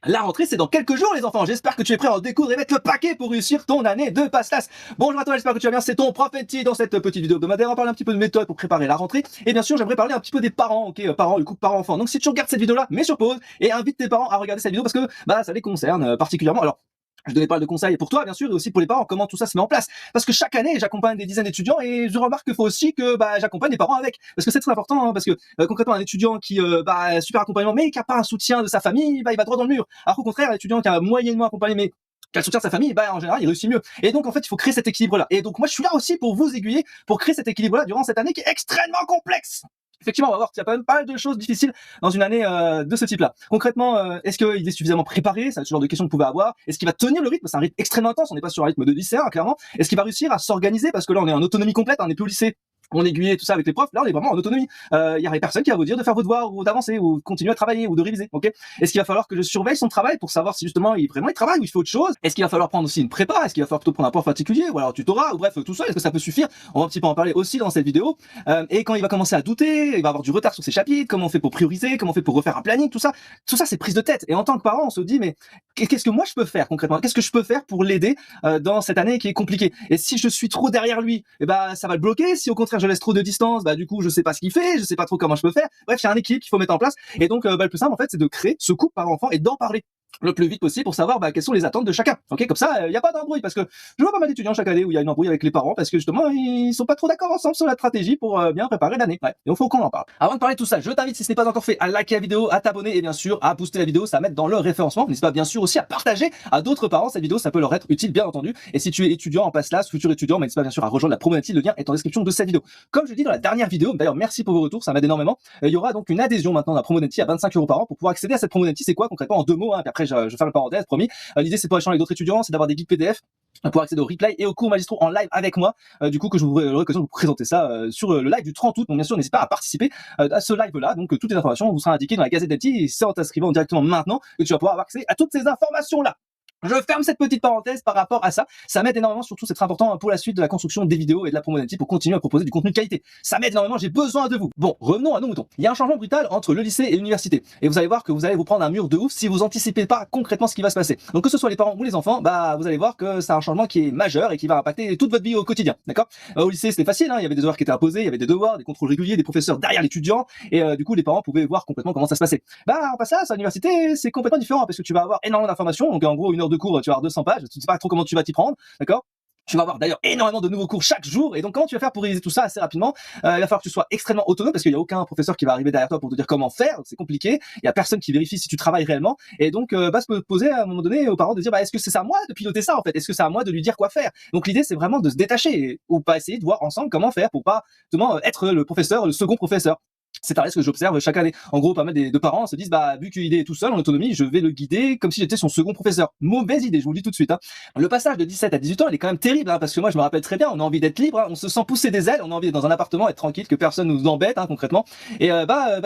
La rentrée, c'est dans quelques jours, les enfants. J'espère que tu es prêt à en découdre et mettre le paquet pour réussir ton année de passe-classe. Bonjour à toi, j'espère que tu vas bien. C'est ton prof Eti dans cette petite vidéo hebdomadaire. On va parler un petit peu de méthode pour préparer la rentrée. Et bien sûr, j'aimerais parler un petit peu des parents, ok, parents, le couple parents-enfants. Donc, si tu regardes cette vidéo-là, mets sur pause et invite tes parents à regarder cette vidéo parce que, ça les concerne particulièrement. Alors, je donnais pas mal de conseils pour toi, bien sûr, et aussi pour les parents, comment tout ça se met en place. Parce que chaque année, j'accompagne des dizaines d'étudiants et je remarque qu'il faut aussi que j'accompagne les parents avec. Parce que c'est très important, hein, parce que concrètement, un étudiant qui super accompagnement, mais qui a pas un soutien de sa famille, il va droit dans le mur. Alors qu'au contraire, l'étudiant qui a moyennement accompagné, mais qui a le soutien de sa famille, en général, il réussit mieux. Et donc, en fait, il faut créer cet équilibre-là. Et donc, moi, je suis là aussi pour vous aiguiller, pour créer cet équilibre-là durant cette année qui est extrêmement complexe. Effectivement, on va voir qu'il y a quand même pas mal de choses difficiles dans une année de ce type-là. Concrètement, est-ce qu'il est suffisamment préparé? C'est ce genre de questions que vous pouvez avoir. Est-ce qu'il va tenir le rythme? C'est un rythme extrêmement intense. On n'est pas sur un rythme de lycéen, clairement. Est-ce qu'il va réussir à s'organiser? Parce que là, on est en autonomie complète. On n'est plus au lycée. On aiguillait tout ça avec les profs. Là, on est vraiment en autonomie. Il y a personne qui va vous dire de faire vos devoirs ou d'avancer ou de continuer à travailler ou de réviser. Ok? Est-ce qu'il va falloir que je surveille son travail pour savoir si justement il travaille ou il fait autre chose? Est-ce qu'il va falloir prendre aussi une prépa? Est-ce qu'il va falloir plutôt prendre un prof particulier ou alors un tutorat ou bref tout ça? Est-ce que ça peut suffire? On va un petit peu en parler aussi dans cette vidéo. Et quand il va commencer à douter, il va avoir du retard sur ses chapitres. Comment on fait pour prioriser? Comment on fait pour refaire un planning? Tout ça, c'est prise de tête. Et en tant que parent, on se dit mais qu'est-ce que moi je peux faire concrètement? Qu'est-ce que je peux faire pour l'aider dans cette année qui est compliquée? Et si je suis trop derrière lui, ça va le bloquer. Si au contraire je laisse trop de distance, du coup je sais pas ce qu'il fait, je sais pas trop comment je peux faire. Bref, il y a un équilibre qu'il faut mettre en place. Et donc le plus simple en fait, c'est de créer ce couple par enfant et d'en parler le plus vite possible pour savoir quelles sont les attentes de chacun. Ok, comme ça, il n'y a pas d'embrouille parce que je vois pas mal d'étudiants chaque année où il y a une embrouille avec les parents parce que justement ils sont pas trop d'accord ensemble sur la stratégie pour bien préparer l'année. Ouais, et il faut qu'on en parle. Avant de parler de tout ça, je t'invite, si ce n'est pas encore fait, à liker la vidéo, à t'abonner et bien sûr à booster la vidéo, ça m'aide dans le référencement. N'hésite pas bien sûr aussi à partager à d'autres parents cette vidéo, ça peut leur être utile bien entendu. Et si tu es étudiant en passe-classe, futur étudiant, n'hésite pas bien sûr à rejoindre la Promonati, le lien est en description de cette vidéo. Comme je dis dans la dernière vidéo, d'ailleurs merci pour vos retours, ça m'aide énormément. Il y aura donc une adhésion maintenant à la Promonati à 25 € par an pour pouvoir accéder à cette Promonati. C'est quoi concrètement en deux mots, hein, puis après je fais le parenthèse, promis. L'idée c'est pour échanger avec d'autres étudiants, c'est d'avoir des guides PDF pour pouvoir accéder au replay et aux cours magistraux en live avec moi, du coup que je vous aurai l'occasion de vous présenter ça sur le live du 30 août. Donc bien sûr n'hésitez pas à participer à ce live là, donc toutes les informations vous seront indiquées dans la Gazette d'Eti et c'est en t'inscrivant directement maintenant que tu vas pouvoir avoir accès à toutes ces informations là. Je ferme cette petite parenthèse par rapport à ça. Ça m'aide énormément, surtout c'est très important pour la suite de la construction des vidéos et de la Promonati pour continuer à proposer du contenu de qualité. Ça m'aide énormément, j'ai besoin de vous. Bon, revenons à nos moutons. Il y a un changement brutal entre le lycée et l'université. Et vous allez voir que vous allez vous prendre un mur de ouf si vous anticipez pas concrètement ce qui va se passer. Donc que ce soit les parents ou les enfants, vous allez voir que c'est un changement qui est majeur et qui va impacter toute votre vie au quotidien. D'accord? Au lycée c'était facile, hein, il y avait des horaires qui étaient imposés, il y avait des devoirs, des contrôles réguliers, des professeurs derrière l'étudiant et du coup les parents pouvaient voir complètement comment ça se passait. En passant à l'université, c'est complètement différent parce que tu vas avoir énormément d'informations. Donc en gros une heure de cours, tu vas avoir 200 pages, tu ne sais pas trop comment tu vas t'y prendre, d'accord? Tu vas avoir d'ailleurs énormément de nouveaux cours chaque jour. Et donc, comment tu vas faire pour réaliser tout ça assez rapidement? Il va falloir que tu sois extrêmement autonome parce qu'il n'y a aucun professeur qui va arriver derrière toi pour te dire comment faire. C'est compliqué. Il n'y a personne qui vérifie si tu travailles réellement. Et donc, se peut poser à un moment donné aux parents de dire, est-ce que c'est à moi de piloter ça en fait? Est-ce que c'est à moi de lui dire quoi faire? Donc, l'idée, c'est vraiment de se détacher ou pas essayer de voir ensemble comment faire pour pas justement être le professeur, le second professeur. C'est pareil ce que j'observe chaque année. En gros, pas mal de parents se disent, vu qu'il est tout seul en autonomie, je vais le guider comme si j'étais son second professeur. Mauvaise idée, je vous le dis tout de suite. Hein. Le passage de 17 à 18 ans, il est quand même terrible, hein, parce que moi, je me rappelle très bien, on a envie d'être libre, hein, on se sent pousser des ailes, on a envie d'être dans un appartement, être tranquille, que personne nous embête, hein, concrètement. Et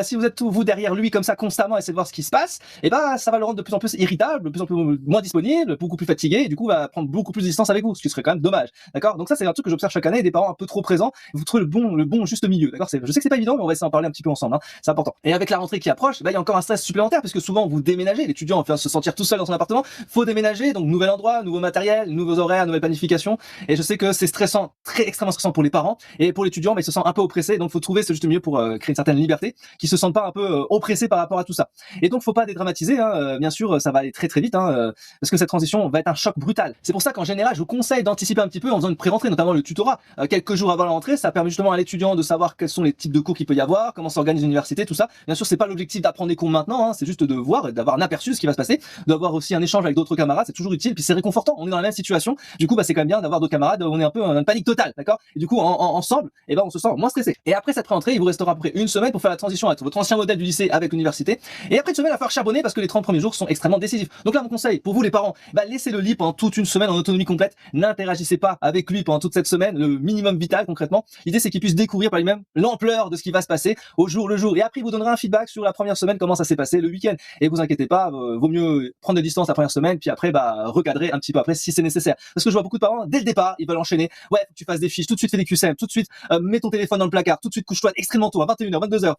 si vous êtes vous derrière lui comme ça constamment, essayez de voir ce qui se passe, et ça va le rendre de plus en plus irritable, de plus en plus moins disponible, beaucoup plus fatigué, et du coup, va prendre beaucoup plus de distance avec vous, ce qui serait quand même dommage. D'accord? Donc ça, c'est un truc que j'observe chaque année, des parents un peu trop présents. Vous trouvez le bon juste milieu. D'accord? Je sais que c'est pas évident, mais on va essayer d'en parler un petit peu ensemble. Hein. C'est important. Et avec la rentrée qui approche, il y a encore un stress supplémentaire parce que souvent vous déménagez, l'étudiant va se sentir tout seul dans son appartement, faut déménager, donc nouvel endroit, nouveau matériel, nouveaux horaires, nouvelle planification. Et je sais que c'est stressant, extrêmement stressant pour les parents et pour l'étudiant, il se sent un peu oppressé, donc faut trouver ce juste milieu pour créer une certaine liberté, qui se sentent pas un peu oppressés par rapport à tout ça. Et donc faut pas dédramatiser, hein, bien sûr, ça va aller très très vite, hein, parce que cette transition va être un choc brutal. C'est pour ça qu'en général, je vous conseille d'anticiper un petit peu en faisant une pré-rentrée, notamment le tutorat, quelques jours avant la rentrée, ça permet justement à l'étudiant de savoir quels sont les types de cours qu'il peut y avoir, comment s'organise l'université, tout ça. Bien sûr, c'est pas l'objectif d'apprendre des cours maintenant, hein, c'est juste de voir, d'avoir un aperçu de ce qui va se passer, d'avoir aussi un échange avec d'autres camarades, c'est toujours utile, puis c'est réconfortant, on est dans la même situation, du coup c'est quand même bien d'avoir d'autres camarades, on est un peu en panique totale, d'accord? Et du coup ensemble, on se sent moins stressé. Et après cette rentrée, il vous restera à peu près une semaine pour faire la transition entre votre ancien modèle du lycée avec l'université, et après une semaine, il va falloir charbonner parce que les 30 premiers jours sont extrêmement décisifs. Donc là, mon conseil, pour vous les parents, laissez-le libre pendant toute une semaine en autonomie complète, n'interagissez pas avec lui pendant toute cette semaine, le minimum vital concrètement. L'idée c'est qu'il puisse découvrir par lui-même l'ampleur de ce qui va se passer au jour le jour, et après il vous donnera un feedback sur la première semaine, comment ça s'est passé le week-end. Et vous inquiétez pas, vaut mieux prendre des distances la première semaine, puis après recadrer un petit peu après si c'est nécessaire. Parce que je vois beaucoup de parents dès le départ, ils veulent enchaîner. Ouais, faut que tu fasses des fiches, tout de suite fais des QCM, tout de suite mets ton téléphone dans le placard, tout de suite couche-toi extrêmement tôt à 21h, 22h.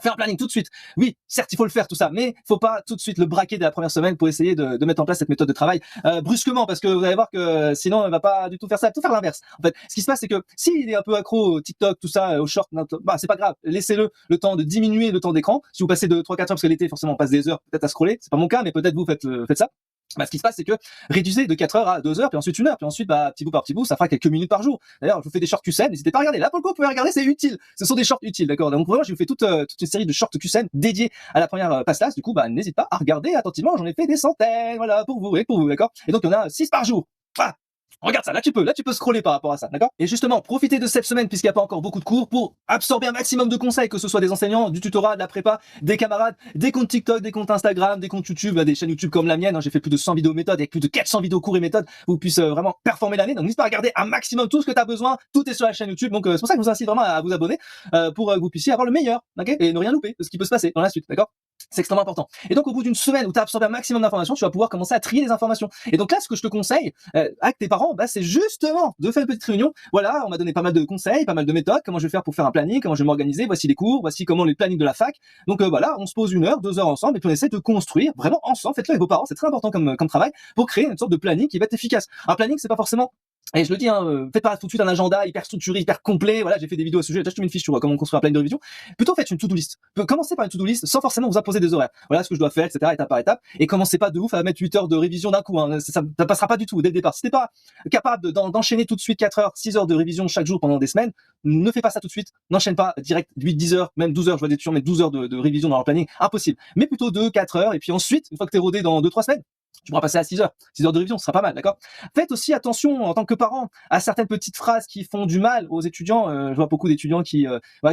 Fais un planning tout de suite. Oui, certes, il faut le faire tout ça, mais faut pas tout de suite le braquer dès la première semaine pour essayer de mettre en place cette méthode de travail brusquement, parce que vous allez voir que sinon elle va pas du tout faire ça, elle va tout faire l'inverse. En fait, ce qui se passe, c'est que s'il est un peu accro au TikTok, tout ça, au short, bah c'est pas grave. Laissez-le le temps de diminuer le temps d'écran. Si vous passez de 3-4 heures, parce que l'été forcément on passe des heures peut-être à scroller, c'est pas mon cas, mais peut-être vous faites ça. Bah, ce qui se passe, c'est que réduisez de 4 heures à 2 heures, puis ensuite 1 heure, puis ensuite, bah, petit bout par petit bout, ça fera quelques minutes par jour. D'ailleurs, je vous fais des shorts QSEN, n'hésitez pas à regarder. Là, pour le coup, vous pouvez regarder, c'est utile. Ce sont des shorts utiles, d'accord? Donc, vraiment, je vous fais toute une série de shorts QSEN dédiés à la première passe-tasse. Du coup, bah, n'hésite pas à regarder attentivement. J'en ai fait des centaines, voilà, pour vous, d'accord? Et donc, il y en a 6 par jour. Ah, regarde ça, là tu peux scroller par rapport à ça, d'accord? Et justement, profitez de cette semaine puisqu'il n'y a pas encore beaucoup de cours pour absorber un maximum de conseils, que ce soit des enseignants, du tutorat, de la prépa, des camarades, des comptes TikTok, des comptes Instagram, des comptes YouTube, des chaînes YouTube comme la mienne, hein, j'ai fait plus de 100 vidéos méthodes avec plus de 400 vidéos cours et méthodes pour que vous puissiez vraiment performer l'année. Donc n'hésite pas à regarder un maximum tout ce que tu as besoin, tout est sur la chaîne YouTube. Donc c'est pour ça que je vous incite vraiment à vous abonner pour que vous puissiez avoir le meilleur, ok? Et ne rien louper de ce qui peut se passer dans la suite, d'accord? C'est extrêmement important. Et donc, au bout d'une semaine où tu as absorbé un maximum d'informations, tu vas pouvoir commencer à trier les informations. Et donc là, ce que je te conseille avec tes parents, bah, c'est justement de faire une petite réunion. Voilà, on m'a donné pas mal de conseils, pas mal de méthodes, comment je vais faire pour faire un planning, comment je vais m'organiser, voici les cours, voici comment les plannings de la fac. Donc voilà, on se pose 1 heure, 2 heures ensemble et puis on essaie de construire vraiment ensemble. Faites-le avec vos parents, c'est très important comme travail pour créer une sorte de planning qui va être efficace. Un planning, c'est pas forcément et je le dis, hein, faites pas tout de suite un agenda hyper structuré, hyper complet. Voilà, j'ai fait des vidéos à ce sujet. Déjà, je te mets une fiche sur comment construire un planning de révision. Plutôt, faites une to-do list. Commencez par une to-do list sans forcément vous imposer des horaires. Voilà ce que je dois faire, etc., étape par étape. Et commencez pas de ouf à mettre 8 heures de révision d'un coup. Hein. Ça passera pas du tout dès le départ. Si t'es pas capable d'enchaîner tout de suite 4 heures, 6 heures de révision chaque jour pendant des semaines, ne fais pas ça tout de suite. N'enchaîne pas direct 8, 10 heures, même 12 heures. Je vois des étudiants mettre 12 heures de révision dans leur planning. Impossible. Mais plutôt 2, 4 heures. Et puis ensuite, une fois que t'es rodé dans 2, 3 semaines, tu pourras passer à 6 heures. 6 heures de révision, ce sera pas mal, d'accord? Faites aussi attention, en tant que parent, à certaines petites phrases qui font du mal aux étudiants. Je vois beaucoup d'étudiants qui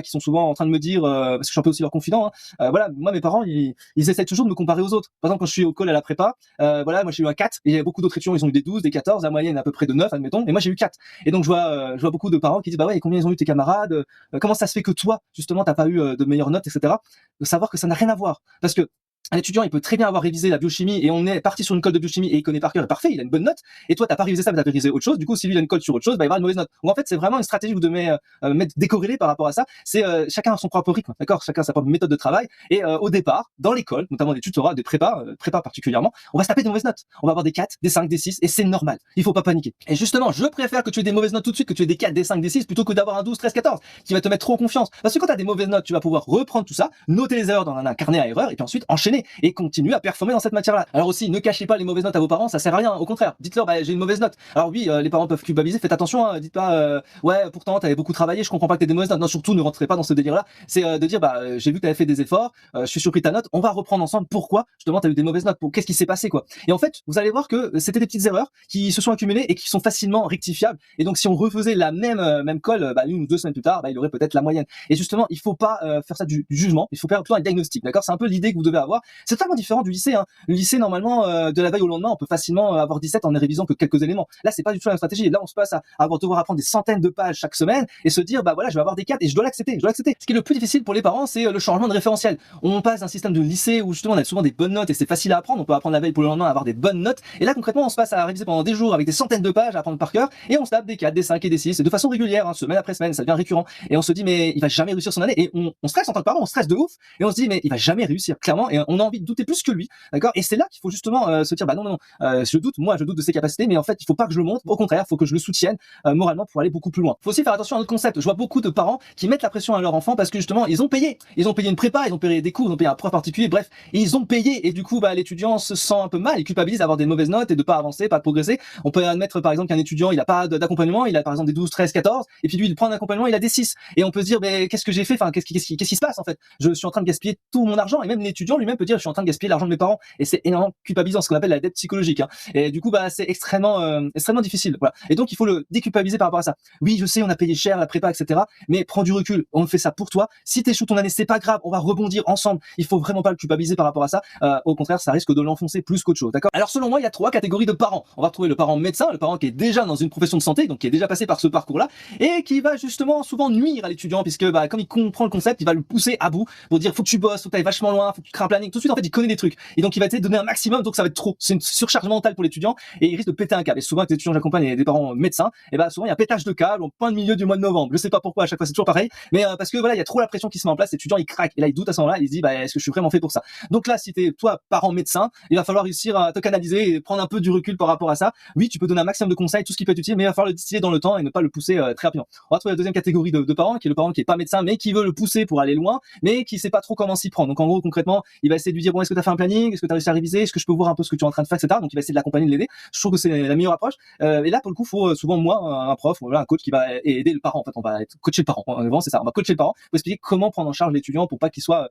sont souvent en train de me dire, parce que je suis un peu aussi leur confident, hein, voilà, moi, mes parents, ils essaient toujours de me comparer aux autres. Par exemple, quand je suis au call à la prépa, voilà, moi, j'ai eu un 4, et il y a beaucoup d'autres étudiants, ils ont eu des 12, des 14, la moyenne à peu près de 9, admettons, et moi, j'ai eu 4. Et donc, je vois beaucoup de parents qui disent, bah ouais, et combien ils ont eu tes camarades, comment ça se fait que toi, justement, t'as pas eu de meilleures notes, etc. De savoir que ça n'a rien à voir. Parce que un étudiant, il peut très bien avoir révisé la biochimie et on est parti sur une colle de biochimie et il connaît par cœur, et parfait, il a une bonne note. Et toi, t'as pas révisé ça, mais t'as révisé autre chose. Du coup, si lui il a une colle sur autre chose, bah, il va avoir une mauvaise note. Donc en fait, c'est vraiment une stratégie que vous devez mettre décorrélée par rapport à ça. C'est chacun a son propre rythme, d'accord? Chacun a sa propre méthode de travail. Et au départ, dans l'école, notamment des tutorats, des prépa particulièrement, on va se taper des mauvaises notes. On va avoir des 4, des 5, des 6, et c'est normal. Il faut pas paniquer. Et justement, je préfère que tu aies des mauvaises notes tout de suite, que tu aies des 4, des 5, des 6, plutôt que d'avoir un 12, 13, 14, qui va te mettre trop en confiance. Parce que quand t'as des mauvaises notes, tu vas pouvoir reprendre tout ça, noter les erreurs dans un carnet à erreurs, et puis ensuite enchaîner et continuer à performer dans cette matière-là. Alors aussi, ne cachez pas les mauvaises notes à vos parents, ça sert à rien. Au contraire, dites-leur, bah, j'ai une mauvaise note. Alors oui, les parents peuvent culpabiliser, faites attention, hein, dites pas, ouais, pourtant t'avais beaucoup travaillé, je comprends pas que t'aies des mauvaises notes. Non, surtout, ne rentrez pas dans ce délire-là. C'est de dire, bah, j'ai vu que t'avais fait des efforts, je suis surpris de ta note, on va reprendre ensemble pourquoi justement t'as eu des mauvaises notes, qu'est-ce qui s'est passé, quoi. Et en fait, vous allez voir que c'était des petites erreurs qui se sont accumulées et qui sont facilement rectifiables. Et donc, si on refaisait la même colle, bah, 1 ou 2 semaines plus tard, bah, il aurait peut-être la moyenne. Et justement, il faut pas faire ça du jugement, il faut faire plutôt un diagnostic, d'accord? C'est un peu l'idée que vous devez avoir. C'est totalement différent du lycée, hein. Le lycée, normalement, de la veille au lendemain, on peut facilement avoir 17 en ne révisant que quelques éléments. Là, c'est pas du tout la même stratégie. Là, on se passe à devoir apprendre des centaines de pages chaque semaine et se dire, bah voilà, je vais avoir des 4 et je dois l'accepter. Ce qui est le plus difficile pour les parents, c'est le changement de référentiel. On passe d'un système de lycée où justement on a souvent des bonnes notes et c'est facile à apprendre. On peut apprendre la veille pour le lendemain à avoir des bonnes notes. Et là, concrètement, on se passe à réviser pendant des jours avec des centaines de pages à apprendre par cœur et on se tape des 4, des 5 et des 6 et de façon régulière, hein, semaine après semaine, ça devient récurrent. Et on se dit, mais il va jamais réussir son année. Et on stresse en tant que parent, on stresse de ouf et on se dit, mais il va jamais réussir, clairement. Et on a envie de douter plus que lui, d'accord? Et c'est là qu'il faut justement se dire, bah non, je doute de ses capacités, mais en fait, il faut pas que je le montre. Au contraire, il faut que je le soutienne moralement pour aller beaucoup plus loin. Faut aussi faire attention à un autre concept. Je vois beaucoup de parents qui mettent la pression à leur enfant parce que justement, ils ont payé une prépa, ils ont payé des cours, ils ont payé un prof particulier, bref, et ils ont payé et du coup, bah, l'étudiant se sent un peu mal, il culpabilise d'avoir des mauvaises notes et de pas avancer, pas de progresser. On peut admettre par exemple qu'un étudiant, il a pas d'accompagnement, il a par exemple des 12, 13, 14, et puis lui, il prend un accompagnement, il a des 6. Et on peut se dire, mais qu'est-ce que j'ai fait? Enfin, qu'est-ce qui se passe en fait? Je suis en train de gaspiller tout mon argent et même l'étudiant lui-même peut dire, je suis en train de gaspiller l'argent de mes parents et c'est énormément culpabilisant, ce qu'on appelle la dette psychologique, hein. Et du coup, bah, c'est extrêmement difficile. Voilà. Et donc, il faut le déculpabiliser par rapport à ça. Oui, je sais, on a payé cher la prépa, etc. Mais prends du recul. On fait ça pour toi. Si t'échoues ton année, c'est pas grave. On va rebondir ensemble. Il faut vraiment pas le culpabiliser par rapport à ça. Au contraire, ça risque de l'enfoncer plus qu'autre chose. D'accord? Alors, selon moi, il y a 3 catégories de parents. On va retrouver le parent médecin, le parent qui est déjà dans une profession de santé, donc qui est déjà passé par ce parcours-là, et qui va justement souvent nuire à l'étudiant, puisque, bah, comme il comprend le concept, il va le pousser à bout pour dire, faut que tu bosses, faut que tu ailles vachement loin, faut que tu crées un planning, tout de suite en fait il connaît des trucs et donc il va essayer de donner un maximum, donc ça va être trop. C'est une surcharge mentale pour l'étudiant et il risque de péter un câble. Et souvent avec les étudiants que j'accompagne et des parents médecins, et bah souvent il y a un pétage de câble en plein milieu du mois de novembre. Je sais pas pourquoi à chaque fois c'est toujours pareil, mais parce que voilà il y a trop la pression qui se met en place, l'étudiant il craque et là il doute à ce moment-là, il se dit bah est-ce que je suis vraiment fait pour ça. Donc là si t'es toi parent médecin, il va falloir réussir à te canaliser et prendre un peu du recul par rapport à ça. Oui tu peux donner un maximum de conseils, tout ce qui peut être utile, mais il va falloir le distiller dans le temps et ne pas le pousser très rapidement. On va trouver la deuxième catégorie de parents qui est le parent qui est pas médecin mais qui veut le pousser pour aller loin, mais qui sait pas trop comment s'y prendre. Donc en gros concrètement il va essayer de lui dire bon est-ce que tu as fait un planning, est-ce que tu as réussi à réviser, est-ce que je peux voir un peu ce que tu es en train de faire, etc. Donc il va essayer de l'accompagner, de l'aider. Je trouve que c'est la meilleure approche. Et là pour le coup faut souvent moi un prof, voilà, un coach qui va aider le parent. En fait on va coacher le parent. Vraiment c'est ça, on va coacher le parent pour expliquer comment prendre en charge l'étudiant pour pas qu'il soit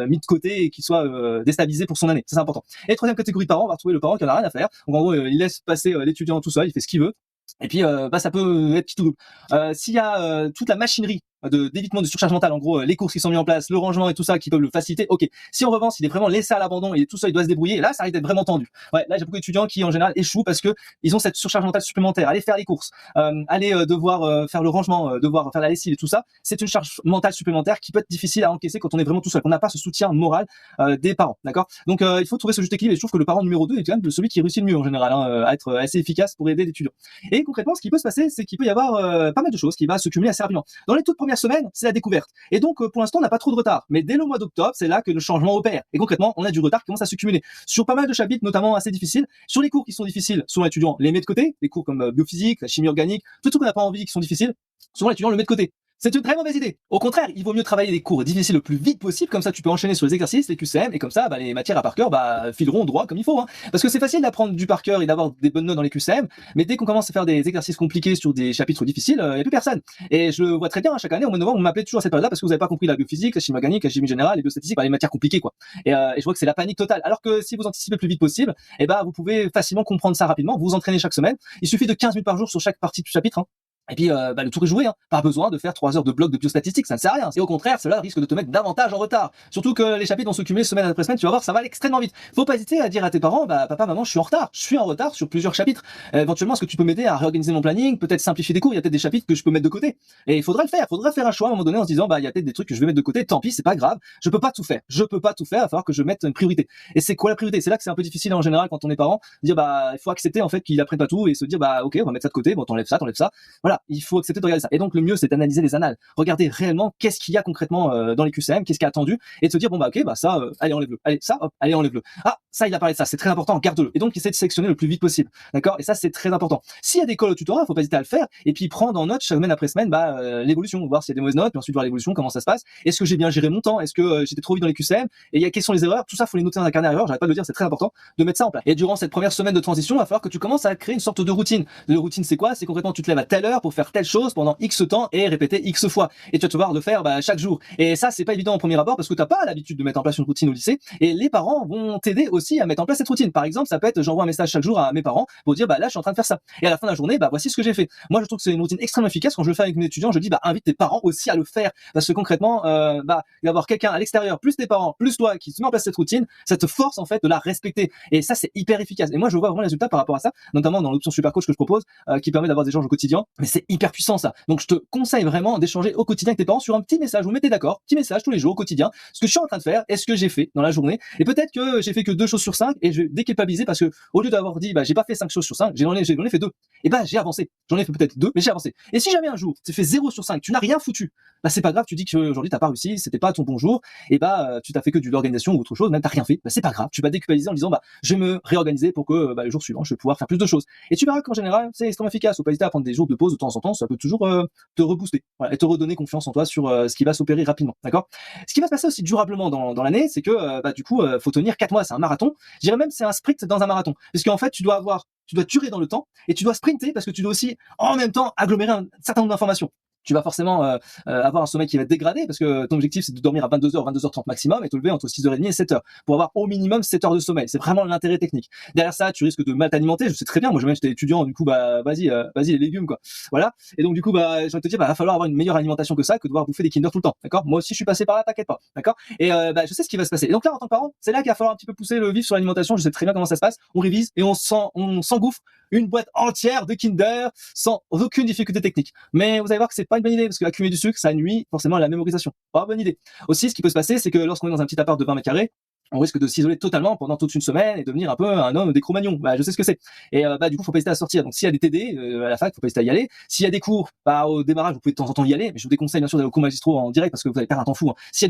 mis de côté et qu'il soit déstabilisé pour son année. Ça, c'est important. Et troisième catégorie de parents, on va retrouver le parent qui en a rien à faire. Donc en gros il laisse passer l'étudiant tout seul, il fait ce qu'il veut. Et puis bah ça peut être petit ou double. S'il y a toute la machinerie d'évitement de surcharge mentale, en gros les courses qui sont mises en place, le rangement et tout ça qui peuvent le faciliter, ok. Si en revanche il est vraiment laissé à l'abandon, il est tout seul, il doit se débrouiller, là ça risque d'être vraiment tendu. Ouais, là j'ai beaucoup d'étudiants qui en général échouent parce que ils ont cette surcharge mentale supplémentaire, aller faire les courses, aller devoir faire le rangement, devoir faire la lessive et tout ça, c'est une charge mentale supplémentaire qui peut être difficile à encaisser quand on est vraiment tout seul, qu'on n'a pas ce soutien moral des parents, d'accord. Donc il faut trouver ce juste équilibre et je trouve que le parent numéro 2 est quand même celui qui réussit le mieux en général, à être assez efficace pour aider l'étudiant. Et concrètement ce qui peut se passer c'est qu'il peut y avoir pas mal de choses qui va se cumuler assez rapidement. Dans les toutes premières semaines c'est la découverte. Et donc, pour l'instant, on n'a pas trop de retard. Mais dès le mois d'octobre, c'est là que le changement opère. Et concrètement, on a du retard qui commence à se cumuler sur pas mal de chapitres, notamment assez difficiles. Sur les cours qui sont difficiles, souvent l'étudiant les met de côté. Les cours comme biophysique, la chimie organique, tout ce qu'on n'a pas envie qui sont difficiles, souvent l'étudiant le met de côté. C'est une très mauvaise idée. Au contraire, il vaut mieux travailler les cours difficiles le plus vite possible, comme ça tu peux enchaîner sur les exercices, les QCM, et comme ça bah, les matières à par cœur fileront droit comme il faut. Hein. Parce que c'est facile d'apprendre du par cœur et d'avoir des bonnes notes dans les QCM, mais dès qu'on commence à faire des exercices compliqués sur des chapitres difficiles, il n'y a plus personne. Et je le vois très bien, hein, chaque année, au mois de novembre, on m'appelait toujours à cette période-là parce que vous n'avez pas compris la biophysique, la chimie organique, la chimie générale, les biostatistiques, les matières compliquées quoi. Et je vois que c'est la panique totale. Alors que si vous anticipez le plus vite possible, vous pouvez facilement comprendre ça rapidement, vous entraînez chaque semaine. Il suffit de 15 minutes par jour sur chaque partie du chapitre. Hein. Et puis le tour est joué, hein. Pas besoin de faire 3 heures de bloc de biostatistiques, ça ne sert à rien. Et au contraire, cela risque de te mettre davantage en retard. Surtout que les chapitres vont se cumuler semaine après semaine, tu vas voir, ça va aller extrêmement vite. Faut pas hésiter à dire à tes parents, papa, maman, je suis en retard. Je suis en retard sur plusieurs chapitres. Éventuellement, est-ce que tu peux m'aider à réorganiser mon planning, peut-être simplifier des cours, il y a peut-être des chapitres que je peux mettre de côté. Et il faudrait le faire, faudrait faire un choix à un moment donné en se disant, il y a peut-être des trucs que je vais mettre de côté, tant pis, c'est pas grave, je peux pas tout faire. Je peux pas tout faire, il va falloir que je mette une priorité. Et c'est quoi la priorité? C'est là que c'est un peu difficile en général quand on est parent, de dire il faut accepter en fait qu'il apprenne pas tout et se dire ok, on va mettre ça de côté, bon t'enlèves ça. Voilà, il faut accepter de regarder ça. Et donc le mieux c'est d'analyser les annales, regarder réellement qu'est-ce qu'il y a concrètement dans les QCM, qu'est-ce qui est attendu, et de se dire ça, allez enlève-le, allez ça, hop, allez enlève-le. Ah ça il a parlé de ça, c'est très important, garde-le. Et donc essayer de sélectionner le plus vite possible, d'accord. Et ça c'est très important. S'il y a des calls au tutorat, faut pas hésiter à le faire, et puis prendre en note semaine après semaine l'évolution, voir s'il y a des mauvaises notes, puis ensuite voir l'évolution, comment ça se passe. Est-ce que j'ai bien géré mon temps, est-ce que j'étais trop vite dans les QCM, et quelles sont les erreurs, tout ça faut les noter dans un carnet d'erreurs. J'arrête pas de le dire, c'est très important de mettre ça en place. Et durant cette première semaine de transition, il va falloir que tu commences à créer une sorte de routine. La routine c'est quoi? C'est concrètement tu te lèves à telle heure pour faire telle chose pendant X temps et répéter X fois. Et tu vas te voir le faire chaque jour. Et ça, c'est pas évident en premier abord parce que t'as pas l'habitude de mettre en place une routine au lycée. Et les parents vont t'aider aussi à mettre en place cette routine. Par exemple, ça peut être j'envoie un message chaque jour à mes parents pour dire là, je suis en train de faire ça. Et à la fin de la journée, voici ce que j'ai fait. Moi, je trouve que c'est une routine extrêmement efficace. Quand je le fais avec mes étudiants, je dis invite tes parents aussi à le faire parce que concrètement, d'avoir quelqu'un à l'extérieur, plus tes parents, plus toi, qui se met en place cette routine, ça te force en fait de la respecter. Et ça, c'est hyper efficace. Et moi, je vois vraiment les résultats par rapport à ça, notamment dans l'option super coach que je propose, qui permet d'avoir des échanges au quotidien. Mais c'est hyper puissant ça. Donc, je te conseille vraiment d'échanger au quotidien avec tes parents sur un petit message. Vous mettez d'accord, petit message tous les jours au quotidien. Ce que je suis en train de faire, est-ce que j'ai fait dans la journée? Et peut-être que j'ai fait que 2 choses sur 5 et je vais déculpabiliser parce que au lieu d'avoir dit j'ai pas fait 5 choses sur 5, j'en ai fait 2. Et j'ai avancé. J'en ai fait peut-être 2, mais j'ai avancé. Et si jamais un jour tu fais 0 sur 5, tu n'as rien foutu, c'est pas grave, tu dis que aujourd'hui t'as pas réussi, c'était pas ton bon jour, et tu t'as fait que de l'organisation ou autre chose, même t'as rien fait, c'est pas grave, tu vas déculpabiliser en disant je vais me réorganiser pour que le jour suivant je vais pouvoir faire plus de choses. Et tu verras qu'en général c'est extrêmement efficace. Faut pas hésiter à prendre des jours de pause de temps en temps, ça peut toujours te rebooster, et te redonner confiance en toi sur ce qui va s'opérer rapidement, d'accord. Ce qui va se passer aussi durablement dans l'année, c'est que faut tenir 4 mois, c'est un marathon. Je dirais même c'est un sprint dans un marathon, parce qu'en fait tu dois durer dans le temps et tu dois sprinter parce que tu dois aussi en même temps agglomérer un certain nombre d'informations. Tu vas forcément avoir un sommeil qui va être dégradé parce que ton objectif c'est de dormir à 22h, 22h30 maximum et te lever entre 6h30 et 7h pour avoir au minimum 7 heures de sommeil. C'est vraiment l'intérêt technique. Derrière ça, tu risques de mal t'alimenter, je sais très bien, moi j'étais étudiant, du coup vas-y les légumes quoi. Voilà. Et donc du coup j'ai envie de te dire va falloir avoir une meilleure alimentation que ça, que de devoir bouffer des Kinder tout le temps, d'accord. Moi aussi je suis passé par là, t'inquiète pas, d'accord. Et je sais ce qui va se passer. Et donc là en tant que parent, c'est là qu'il va falloir un petit peu pousser le vif sur l'alimentation. Je sais très bien comment ça se passe. On révise et on s'engouffre une boîte entière de Kinder sans aucune difficulté technique. Mais vous allez voir que c'est pas une bonne idée parce que accumuler du sucre, ça nuit forcément à la mémorisation. Pas bonne idée. Aussi, ce qui peut se passer, c'est que lorsqu'on est dans un petit appart de 20 mètres carrés, on risque de s'isoler totalement pendant toute une semaine et devenir un peu un homme des Cro-Magnons. Bah, je sais ce que c'est. Et du coup, faut pas hésiter à sortir. Donc, s'il y a des TD à la fac, faut pas hésiter à y aller. S'il y a des cours, au démarrage, vous pouvez de temps en temps y aller, mais je vous déconseille bien sûr d'aller au cours magistraux en direct parce que vous allez perdre un temps fou. Hein. Si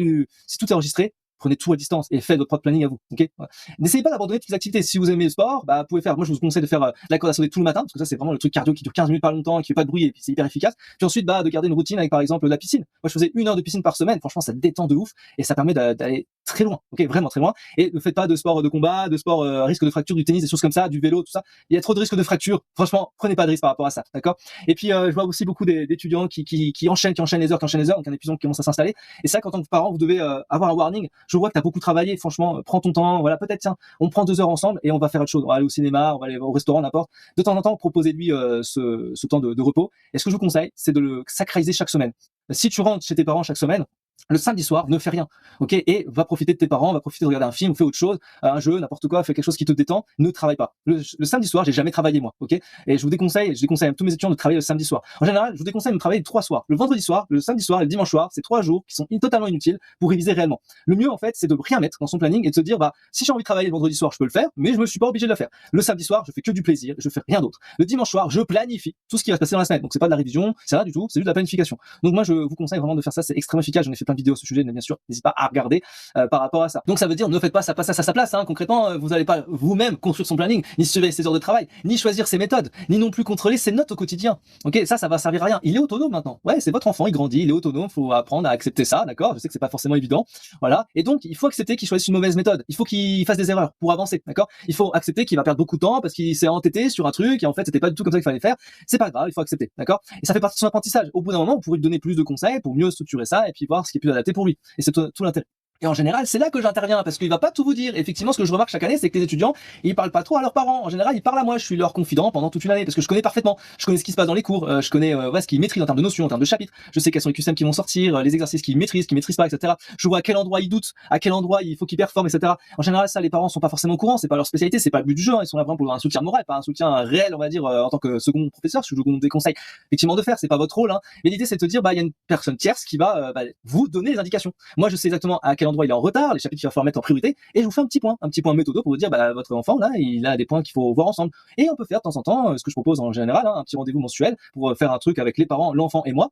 tout est enregistré, prenez tout à distance et faites votre propre planning à vous. Okay, voilà. N'essayez pas d'abandonner toutes les activités. Si vous aimez le sport, vous pouvez faire. Moi, je vous conseille de faire la corde à sauter tout le matin parce que ça, c'est vraiment le truc cardio qui dure 15 minutes pas longtemps, qui fait pas de bruit et puis c'est hyper efficace. Puis ensuite, de garder une routine avec par exemple la piscine. Moi, je faisais 1 heure de piscine par semaine. Franchement, ça détend de ouf et ça permet d'aller très loin. Ok, vraiment très loin. Et ne faites pas de sport de combat, de sport risque de fracture, du tennis, des choses comme ça, du vélo, tout ça. Il y a trop de risques de fracture. Franchement, prenez pas de risque par rapport à ça, d'accord. Et puis je vois aussi beaucoup d'étudiants qui enchaînent les heures, donc un épuisement qui commence à s'installer. Et ça, quand tant que parent, vous devez avoir un warning. Je vois que t'as beaucoup travaillé. Franchement, prends ton temps. Voilà, peut-être tiens, on prend 2 heures ensemble et on va faire autre chose. On va aller au cinéma, on va aller au restaurant, n'importe. De temps en temps, proposez-lui ce temps de repos. Et ce que je vous conseille, c'est de le sacraliser chaque semaine. Si tu rentres chez tes parents chaque semaine, le samedi soir, ne fais rien, ok, et va profiter de tes parents, va profiter de regarder un film, ou fais autre chose, un jeu, n'importe quoi, fais quelque chose qui te détend, ne travaille pas. Le samedi soir, j'ai jamais travaillé moi, ok, et je déconseille à tous mes étudiants de travailler le samedi soir. En général, je vous déconseille de travailler 3 soirs, le vendredi soir, le samedi soir et le dimanche soir. C'est 3 jours qui sont totalement inutiles pour réviser réellement. Le mieux en fait, c'est de rien mettre dans son planning et de se dire si j'ai envie de travailler le vendredi soir, je peux le faire, mais je me suis pas obligé de le faire. Le samedi soir, je fais que du plaisir, je fais rien d'autre. Le dimanche soir, je planifie tout ce qui va se passer dans la semaine. Donc c'est pas de la révision, c'est rien du tout, c'est juste de la planification. Donc moi je vous conseille vraiment de faire ça, c'est extrêmement efficace. J'en ai fait plein de vidéos à ce sujet, bien sûr, n'hésitez pas à regarder par rapport à ça. Donc ça veut dire ne faites pas ça passe à sa place. Hein. Concrètement, vous n'allez pas vous-même construire son planning, ni surveiller ses heures de travail, ni choisir ses méthodes, ni non plus contrôler ses notes au quotidien. Ok, ça va servir à rien. Il est autonome maintenant. Ouais, c'est votre enfant, il grandit, il est autonome. Faut apprendre à accepter ça, d'accord. Je sais que c'est pas forcément évident, voilà. Et donc il faut accepter qu'il choisisse une mauvaise méthode. Il faut qu'il fasse des erreurs pour avancer, d'accord. Il faut accepter qu'il va perdre beaucoup de temps parce qu'il s'est entêté sur un truc et en fait c'était pas du tout comme ça qu'il fallait faire. C'est pas grave, il faut accepter, d'accord. Et ça fait partie de son apprentissage. Au bout d'un moment, vous pourrez lui donner plus de conseils pour mieux structurer ça et puis voir ce qui est plus adapté pour lui. Et c'est tout l'intérêt. Et en général, c'est là que j'interviens parce qu'il va pas tout vous dire. Effectivement, ce que je remarque chaque année, c'est que les étudiants, ils parlent pas trop à leurs parents. En général, ils parlent à moi. Je suis leur confident pendant toute une année parce que je connais parfaitement. Je connais ce qui se passe dans les cours. Je connais ce qu'ils maîtrisent en termes de notions, en termes de chapitres. Je sais quels sont les QCM qui vont sortir, les exercices qu'ils maîtrisent pas, etc. Je vois à quel endroit ils doutent, à quel endroit il faut qu'ils performent, etc. En général, ça, les parents sont pas forcément au courant. C'est pas leur spécialité, c'est pas le but du jeu. Hein. Ils sont là vraiment pour un soutien moral, pas un soutien réel, on va dire, en tant que second professeur. Je vous déconseille effectivement de faire. C'est pas votre rôle. Hein. Mais l'idée, c'est de te dire, il y a une personne tierce qui va vous donner les indications. Moi, je sais exactement à quel endroit il est en retard. Qu'il va falloir mettre en priorité et je vous fais un petit point méthodo pour vous dire votre enfant là il a des points qu'il faut voir ensemble et on peut faire de temps en temps ce que je propose en général un petit rendez-vous mensuel pour faire un truc avec les parents, l'enfant et moi.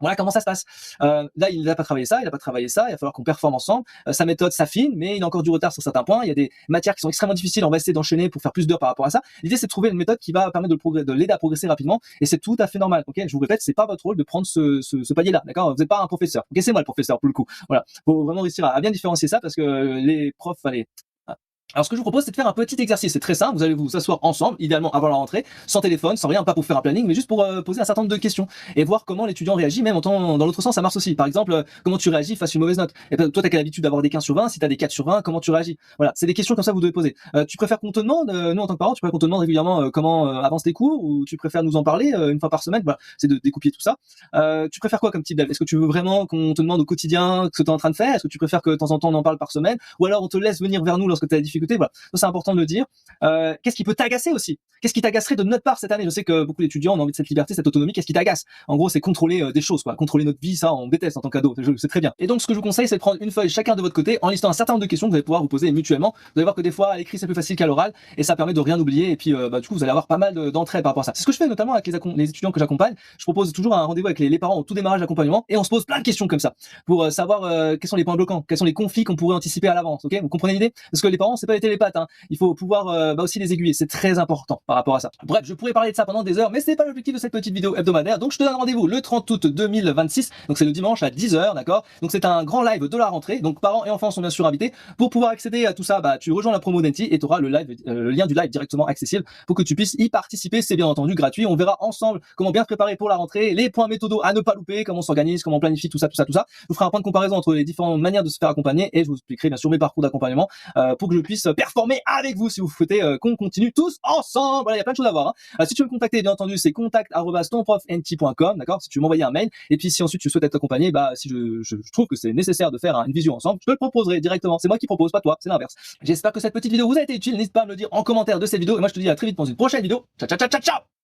Voilà comment ça se passe. Là, il n'a pas travaillé ça, il va falloir qu'on performe ensemble. Sa méthode s'affine, mais il a encore du retard sur certains points. Il y a des matières qui sont extrêmement difficiles, on va essayer d'enchaîner pour faire plus d'heures par rapport à ça. L'idée, c'est de trouver une méthode qui va permettre de l'aider à progresser rapidement, et c'est tout à fait normal. Ok, je vous répète, c'est pas votre rôle de prendre ce palier-là, d'accord. Vous n'êtes pas un professeur. Ok, c'est moi le professeur pour le coup. Voilà, faut vraiment réussir à bien différencier ça parce que les profs, alors ce que je vous propose, c'est de faire un petit exercice. C'est très simple. Vous allez vous asseoir ensemble, idéalement avant la rentrée, sans téléphone, sans rien, pas pour faire un planning, mais juste pour poser un certain nombre de questions et voir comment l'étudiant réagit, même en temps dans l'autre sens, ça marche aussi. Par exemple, comment tu réagis face à une mauvaise note. Et toi, t'as quelle habitude d'avoir des 15 sur 20, si t'as des 4 sur 20, comment tu réagis. Voilà, c'est des questions comme ça que vous devez poser. Tu préfères qu'on te demande, nous en tant que parents, tu préfères qu'on te demande régulièrement comment avancent tes cours, ou tu préfères nous en parler une fois par semaine. Voilà, c'est de découper tout ça. Tu préfères quoi comme type d'élève? Est-ce que tu veux vraiment qu'on te demande au quotidien ce que tu es en train de faire? Est-ce que tu préfères que de temps en temps on en parle par semaine, ou alors on te laisse venir vers nous lorsque tu as des difficultés? Voilà, ça c'est important de le dire. Qu'est-ce qui peut t'agacer aussi? Qu'est-ce qui t'agacerait de notre part cette année? Je sais que beaucoup d'étudiants ont envie de cette liberté, cette autonomie. Qu'est-ce qui t'agace? En gros, c'est contrôler des choses, quoi. Contrôler notre vie, ça, on déteste en tant qu'ado. Je sais très bien. Et donc, ce que je vous conseille, c'est de prendre une feuille chacun de votre côté, en listant un certain nombre de questions que vous allez pouvoir vous poser mutuellement. Vous allez voir que des fois, à l'écrit, c'est plus facile qu'à l'oral, et ça permet de rien oublier. Et puis, du coup, vous allez avoir pas mal d'entraide par rapport à ça. C'est ce que je fais notamment avec les étudiants que j'accompagne. Je propose toujours un rendez-vous avec les parents au tout démarrage d'accompagnement, et on se pose plein de questions comme ça pour savoir quels sont les points bloquants, quels sont les conflits qu'on pourrait anticiper à l'avance. Ok, vous comprenez l'idée? Parce que les parents, c'est pas les télépathes. Hein. Il faut pouvoir aussi les aiguiller. C'est très important par rapport à ça. Bref, je pourrais parler de ça pendant des heures, mais c'est pas l'objectif de cette petite vidéo hebdomadaire. Donc je te donne rendez-vous le 30 août 2026. Donc c'est le dimanche à 10h, d'accord. Donc c'est un grand live de la rentrée. Donc parents et enfants sont bien sûr invités. Pour pouvoir accéder à tout ça, tu rejoins la promo d'Enti et tu auras le lien du live directement accessible pour que tu puisses y participer. C'est bien entendu gratuit. On verra ensemble comment bien se préparer pour la rentrée, les points méthodos à ne pas louper, comment on s'organise, comment on planifie tout ça. Je vous ferai un point de comparaison entre les différentes manières de se faire accompagner et je vous expliquerai bien sûr mes parcours d'accompagnement pour que je puisse performer avec vous si vous souhaitez qu'on continue tous ensemble. Voilà, il y a plein de choses à voir. Hein. Si tu veux me contacter, bien entendu, c'est contact@tonprofnt.com, d'accord. Si tu veux m'envoyer un mail, et puis si ensuite tu souhaites être accompagné, si je trouve que c'est nécessaire de faire une visio ensemble, je te le proposerai directement. C'est moi qui propose, pas toi, c'est l'inverse. J'espère que cette petite vidéo vous a été utile. N'hésite pas à me le dire en commentaire de cette vidéo. Et moi, je te dis à très vite dans une prochaine vidéo. Ciao, ciao, ciao, ciao, ciao.